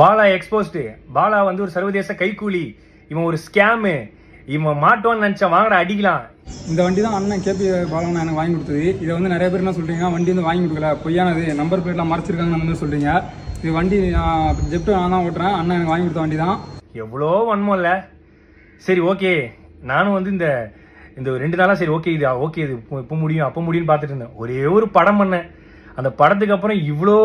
Bala exposed. Bala வந்து ஒரு சர்வதேச கைக்கூலி, இவன் ஒரு ஸ்கேமு, இவன் மாட்டோன்னு நினைச்சா வாங்கடா அடிக்கலாம். இந்த வண்டி தான் அண்ணன் கேபி பாலா எனக்கு வாங்கி கொடுத்தது. இதை வந்து நிறைய பேர் என்ன சொல்றீங்க, வண்டி வந்து வாங்கி கொடுக்கல, பொய்யானது, நம்பர் பிளேட்லாம் மறைச்சிருக்காங்கன்னு வந்து சொல்றீங்க. இது வண்டி ஜெப்ட் நான் தான் ஓட்டுறேன், அண்ணன் எனக்கு வாங்கி கொடுத்த வண்டி தான். எவ்வளோ வன்மம் இல்லை. சரி ஓகே, நானும் வந்து இந்த 2 நாளாக சரி ஓகே இது ஓகே இது இப்போ முடியும் அப்போ முடியும்னு பார்த்துட்டு இருந்தேன். ஒரே ஒரு படம் பண்ணேன், அந்த படத்துக்கு அப்புறம் இவ்வளோ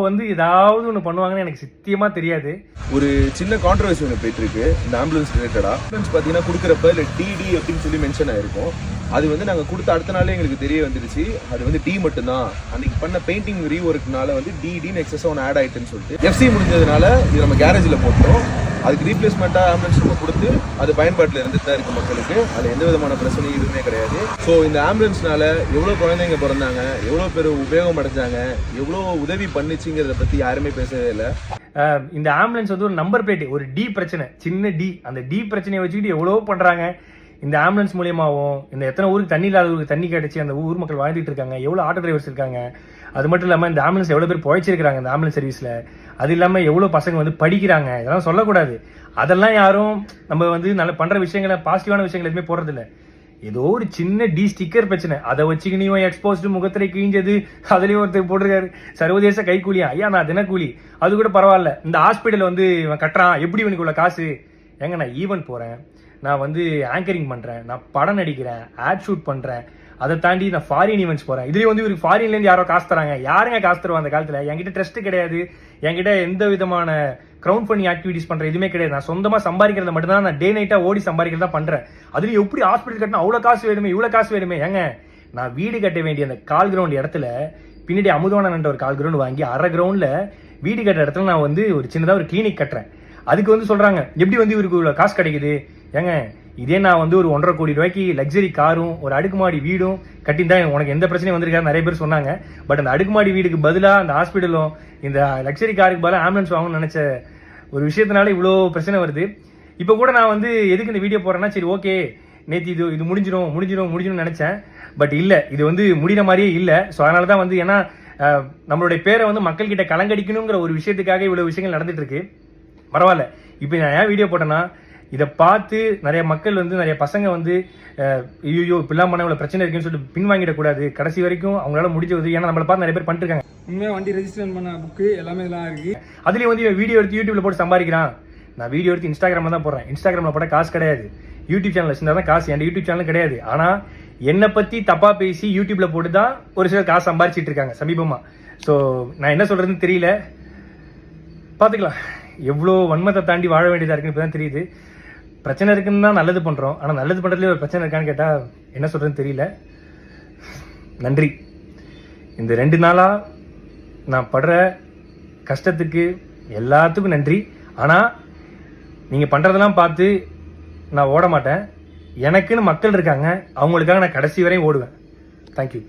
வந்து ஏதாவது ஒன்று பண்ணுவாங்கன்னு எனக்கு சத்தியமாக தெரியாது. ஒரு சின்ன கான்ட்ரவர்சி ஒன்று போயிட்டு இருக்கு இந்த ஆம்புலன்ஸ் ரிலேட்டடா. ஆம்புலன்ஸ் பார்த்தீங்கன்னா கொடுக்குறப்ப இல்லை டிடி அப்படின்னு சொல்லி மென்ஷன் ஆயிருக்கும். அது வந்து நாங்கள் கொடுத்த அடுத்த நாளே எங்களுக்கு தெரிய வந்துருச்சு அது வந்து டி மட்டும்தான். அன்னைக்கு பண்ண பெயிண்டிங் ரீஒர்க்னால வந்து டின்னு எக்ஸஸாக ஒன்று ஆட் ஆயிட்டுன்னு சொல்லிட்டு எஃப்சி முடிஞ்சதுனால இது நம்ம கேரேஜில் போட்டோம். அதுக்கு ரீப்ளேஸ்மெண்ட்டாக ஆம்புலன்ஸ் நம்ம கொடுத்து அது பயன்பாட்டில் இருந்துட்டு தான் இருக்குது மக்களுக்கு. அதில் எந்த விதமான பிரச்சனையும் எதுவுமே கிடையாது. ஸோ இந்த ஆம்புலன்ஸ்னால எவ்வளோ குழந்தைங்க பிறந்தாங்க, எவ்வளோ பேர் உபயோகம் அடைஞ்சாங்க, எவ்வளோ உதவி பண்ணிச்சுங்கிறத பற்றி யாருமே பேசவே இல்லை. இந்த ஆம்புலன்ஸ் வந்து ஒரு நம்பர் பிளேட், ஒரு டி பிரச்சனை, சின்ன டி, அந்த டி பிரச்சனையை வச்சுக்கிட்டு எவ்வளோ பண்ணுறாங்க. இந்த ஆம்புலன்ஸ் மூலியமாகவும் இந்த எத்தனை ஊருக்கு தண்ணி இல்லாத ஊருக்கு தண்ணி கிடைச்சி அந்த ஊர் மக்கள் வாழ்ந்துட்டு இருக்காங்க, எவ்வளோ ஆட்டோ டிரைவர்ஸ் இருக்காங்க. அது மட்டும் இல்லாமல் இந்த ஆம்புலன்ஸ் எவ்வளோ பேர் புழைச்சிருக்காங்க இந்த ஆம்புலன்ஸ் சர்வீஸில். அது இல்லாமல் எவ்வளோ பசங்க வந்து படிக்கிறாங்க, இதெல்லாம் சொல்லக்கூடாது. அதெல்லாம் யாரும் நம்ம வந்து நல்ல பண்ணுற விஷயங்களை, பாசிட்டிவான விஷயங்கள் எதுவுமே போடுறதில்ல. ஏதோ ஒரு சின்ன டி ஸ்டிக்கர் பிரச்சனை, அதை வச்சுக்கினியும் எக்ஸ்போஸ்டு முகத்திரை கிழிஞ்சது, அதுலேயும் ஒருத்தர் போட்டிருக்காரு சர்வதேச கைக்கூலியா. ஐயா நான் தினக்கூலி, அது கூட பரவாயில்ல. இந்த ஹாஸ்பிட்டல் வந்து இவன் கட்டுறான், எப்படி இவனுக்கு உள்ள காசு? ஏங்க நான் ஈவென்ட் போகிறேன், நான் வந்து ஆங்கரிங் பண்ணுறேன், நான் படம் நடிக்கிறேன், ஆட் ஷூட் பண்ணுறேன், அதை தாண்டி நான் ஃபாரின் ஈவெண்ட்ஸ் போகிறேன். இதுலேயும் வந்து இவருக்கு ஃபாரின்லேருந்து யாரோ காசு தராங்க. யாருங்க காசு தருவா அந்த காலத்தில்? என்கிட்ட ட்ரஸ்ட் கிடையாது, என்கிட்ட எந்த விதமான க்ரௌண்ட் ஃபண்டிங் ஆக்டிவிட்டிஸ் பண்ணுற எதுவுமே கிடையாது. நான் சொந்தமாக சம்பாதிக்கிறத மட்டும்தான், நான் டே நைட்டாக ஓடி சம்பாதிக்கிறதா பண்ணுறேன். அதுலேயும் எப்படி ஹாஸ்பிட்டல் கட்டினா அவ்வளோ காசு வேணுமே, இவ்வளோ காசு வேணுமே? ஏங்க நான் வீடு கட்ட வேண்டிய அந்த கால் கிரவுண்ட் இடத்துல பின்னாடி அமுதவானன்ற ஒரு கால் கிரவுண்ட் வாங்கி அரை கிரவுண்டில் வீடு கட்டுற இடத்துல நான் வந்து ஒரு சின்னதாக ஒரு கிளினிக் கட்டுறேன். அதுக்கு வந்து சொல்கிறாங்க எப்படி வந்து இவருக்கு இவ்வளோ காசு கிடைக்குது? ஏங்க இதே நான் வந்து ஒரு 1.5 கோடி ரூபாய்க்கு லக்ஸரி காரும் ஒரு அடுக்குமாடி வீடும் கட்டியிருந்தா உனக்கு எந்த பிரச்சனையும் வந்திருக்காரு நிறைய பேர் சொன்னாங்க. பட் அந்த அடுக்குமாடி வீடுக்கு பதிலாக அந்த ஹாஸ்பிட்டலும் இந்த லக்ஸரி காருக்கு பதிலாக ஆம்புலன்ஸ் வாங்கணும்னு நினச்ச ஒரு விஷயத்தினால இவ்வளோ பிரச்சனை வருது. இப்போ கூட நான் வந்து எதுக்கு இந்த வீடியோ போடுறேன்னா, சரி ஓகே நேற்று இது முடிஞ்சிடும் நினச்சேன். பட் இல்லை, இது வந்து முடிகிற மாதிரியே இல்லை. ஸோ அதனால தான் வந்து ஏன்னா நம்மளுடைய பேரை வந்து மக்கள்கிட்ட கலங்கடிக்கணுங்கிற ஒரு விஷயத்துக்காக இவ்வளோ விஷயங்கள் நடந்துட்டு இருக்கு. பரவாயில்ல, இப்போ நான் ஏன் வீடியோ போட்டேன்னா, இதை பார்த்து நிறைய மக்கள் வந்து நிறைய பசங்க வந்து ஐயோ இப்படிலாம் பண்ண இவ்வளோ பிரச்சனை இருக்குன்னு சொல்லிட்டு பின்வாங்கிடக்கூடாது. கடைசி வரைக்கும் அவங்களால முடிஞ்ச உதவி, ஏன்னா நம்மளை பார்த்து நிறைய பேர் பண்ணிருக்காங்க. உண்மையாக வண்டி ரெஜிஸ்ட்ரேஷன் பண்ண புக்கு எல்லாமே இதெல்லாம் இருக்குது. அதுலேயும் வந்து வீடியோ எடுத்து யூடியூப்ல போட்டு சம்பாதிக்கிறான். நான் வீடியோ எடுத்து இன்ஸ்டாகிராமில் தான் போடுறேன். இன்ஸ்டாகிராமில் போட்டால் காசு கிடையாது. யூடியூப் சேனல் வச்சுருந்தா தான் காசு. என் யூடியூப் சேனல் கிடையாது. ஆனால் என்னை பற்றி தப்பாக பேசி யூடியூப்ல போட்டு தான் ஒரு சிலர் காசு சம்பாதிச்சிட்டு இருக்காங்க சமீபமாக. ஸோ நான் என்ன சொல்கிறதுன்னு தெரியல. பார்த்துக்கலாம், எவ்வளோ வன்மத்தை தாண்டி வாழ வேண்டியதாக இருக்குன்னு இப்போ தான் தெரியுது. பிரச்சனை இருக்குன்னு தான் நல்லது பண்ணுறோம், ஆனால் நல்லது பண்ணுறதுலேயே ஒரு பிரச்சனை இருக்கான்னு கேட்டால் என்ன சொல்கிறதுன்னு தெரியல. நன்றி. இந்த 2 நாளாக நான் படுற கஷ்டத்துக்கு எல்லாத்துக்கும் நன்றி. ஆனால் நீங்கள் பண்ணுறதெல்லாம் பார்த்து நான் ஓட மாட்டேன். எனக்குன்னு மக்கள் இருக்காங்க, அவங்களுக்காக நான் கடைசி வரையும் ஓடுவேன். தேங்க்யூ.